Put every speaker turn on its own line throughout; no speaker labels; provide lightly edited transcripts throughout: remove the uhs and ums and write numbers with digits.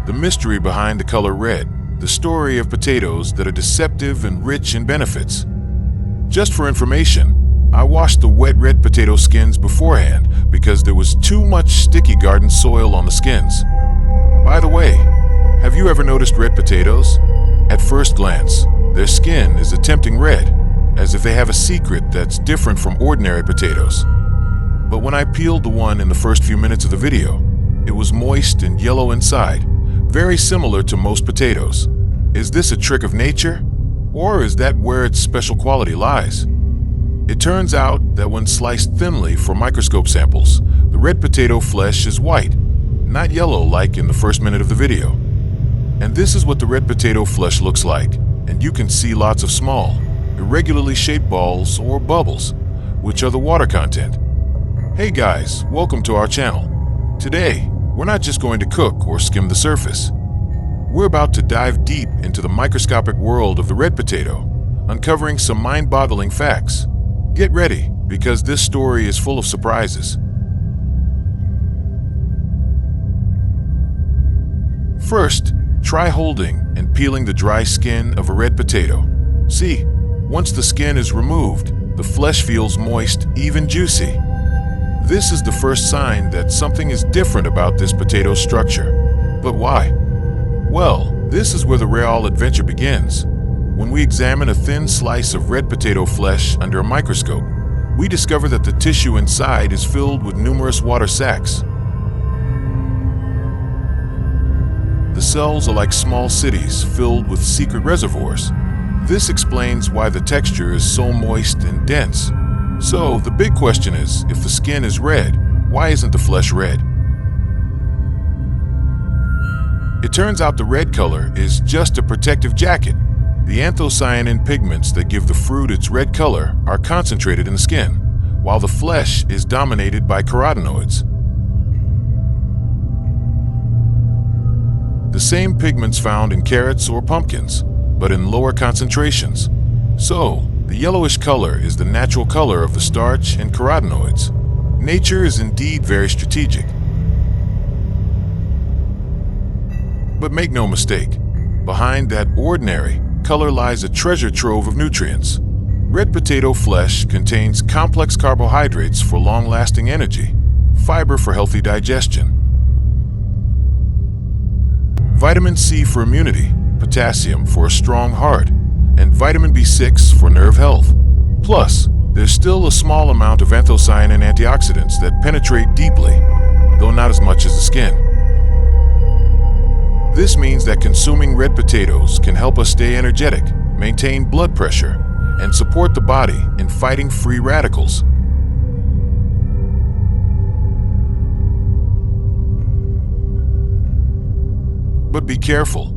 the mystery behind the color red, the story of potatoes that are deceptive and rich in benefits. Just for information, I washed the wet red potato skins beforehand because there was too much sticky garden soil on the skins. By the way, have you ever noticed red potatoes? At first glance, their skin is a tempting red, as if they have a secret that's different from ordinary potatoes. But when I peeled the one in the first few minutes of the video, it was moist and yellow inside, very similar to most potatoes. Is this a trick of nature? Or is that where its special quality lies? It turns out that when sliced thinly for microscope samples, the red potato flesh is white, not yellow like in the first minute of the video. And this is what the red potato flesh looks like, and you can see lots of small, irregularly shaped balls or bubbles, which are the water content. Hey guys, welcome to our channel. Today, we're not just going to cook or skim the surface. We're about to dive deep into the microscopic world of the red potato, uncovering some mind-boggling facts. Get ready, because this story is full of surprises. First, try holding and peeling the dry skin of a red potato. See, once the skin is removed, the flesh feels moist, even juicy. This is the first sign that something is different about this potato's structure. But why? Well, this is where the real adventure begins. When we examine a thin slice of red potato flesh under a microscope, we discover that the tissue inside is filled with numerous water sacs. The cells are like small cities filled with secret reservoirs. This explains why the texture is so moist and dense. So, the big question is, if the skin is red, why isn't the flesh red? It turns out the red color is just a protective jacket. The anthocyanin pigments that give the fruit its red color are concentrated in the skin, while the flesh is dominated by carotenoids. The same pigments found in carrots or pumpkins, but in lower concentrations. So, the yellowish color is the natural color of the starch and carotenoids. Nature is indeed very strategic. But make no mistake, behind that ordinary color lies a treasure trove of nutrients. Red potato flesh contains complex carbohydrates for long-lasting energy, fiber for healthy digestion, vitamin C for immunity, potassium for a strong heart, and vitamin B6 for nerve health. Plus, there's still a small amount of anthocyanin antioxidants that penetrate deeply, though not as much as the skin. This means that consuming red potatoes can help us stay energetic, maintain blood pressure, and support the body in fighting free radicals. But be careful.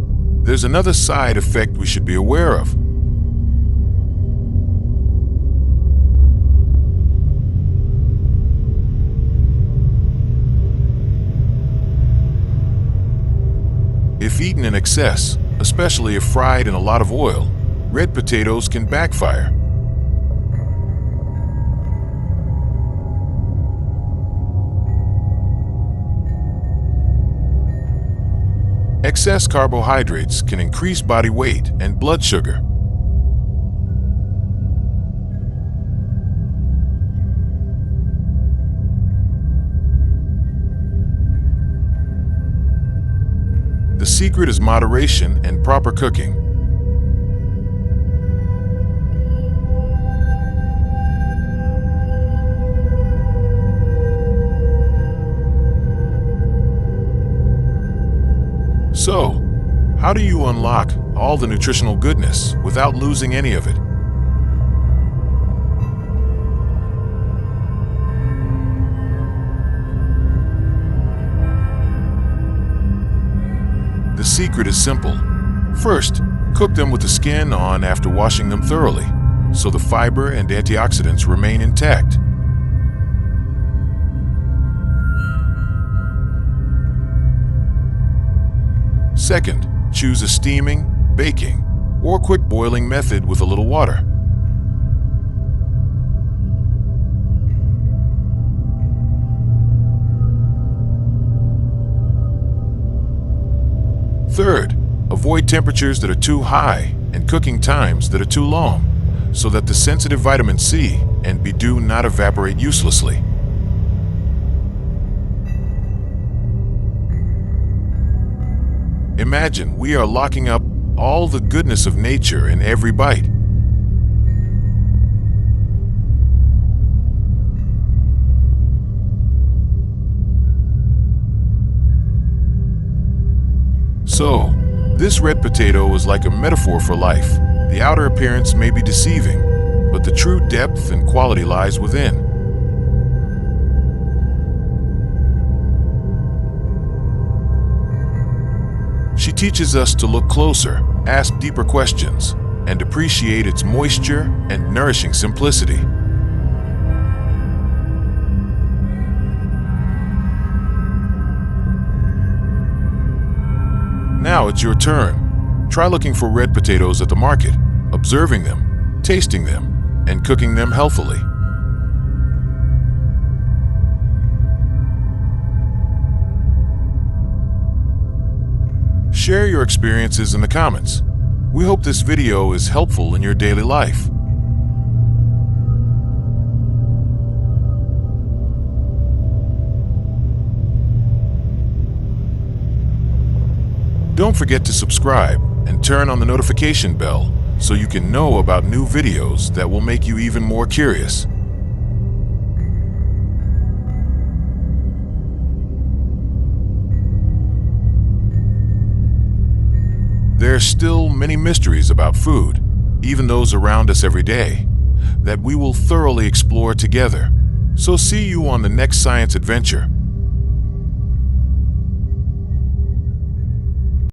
There's another side effect we should be aware of. If eaten in excess, especially if fried in a lot of oil, red potatoes can backfire. Excess carbohydrates can increase body weight and blood sugar. The secret is moderation and proper cooking. So, how do you unlock all the nutritional goodness without losing any of it? The secret is simple. First, cook them with the skin on after washing them thoroughly, so the fiber and antioxidants remain intact. Second, choose a steaming, baking, or quick boiling method with a little water. Third, avoid temperatures that are too high and cooking times that are too long, so that the sensitive vitamin C and B do not evaporate uselessly. Imagine we are locking up all the goodness of nature in every bite. So, this red potato is like a metaphor for life. The outer appearance may be deceiving, but the true depth and quality lies within. She teaches us to look closer, ask deeper questions, and appreciate its moisture and nourishing simplicity. Now it's your turn. Try looking for red potatoes at the market, observing them, tasting them, and cooking them healthily. Share your experiences in the comments. We hope this video is helpful in your daily life. Don't forget to subscribe and turn on the notification bell so you can know about new videos that will make you even more curious. There are still many mysteries about food, even those around us every day, that we will thoroughly explore together. So see you on the next science adventure.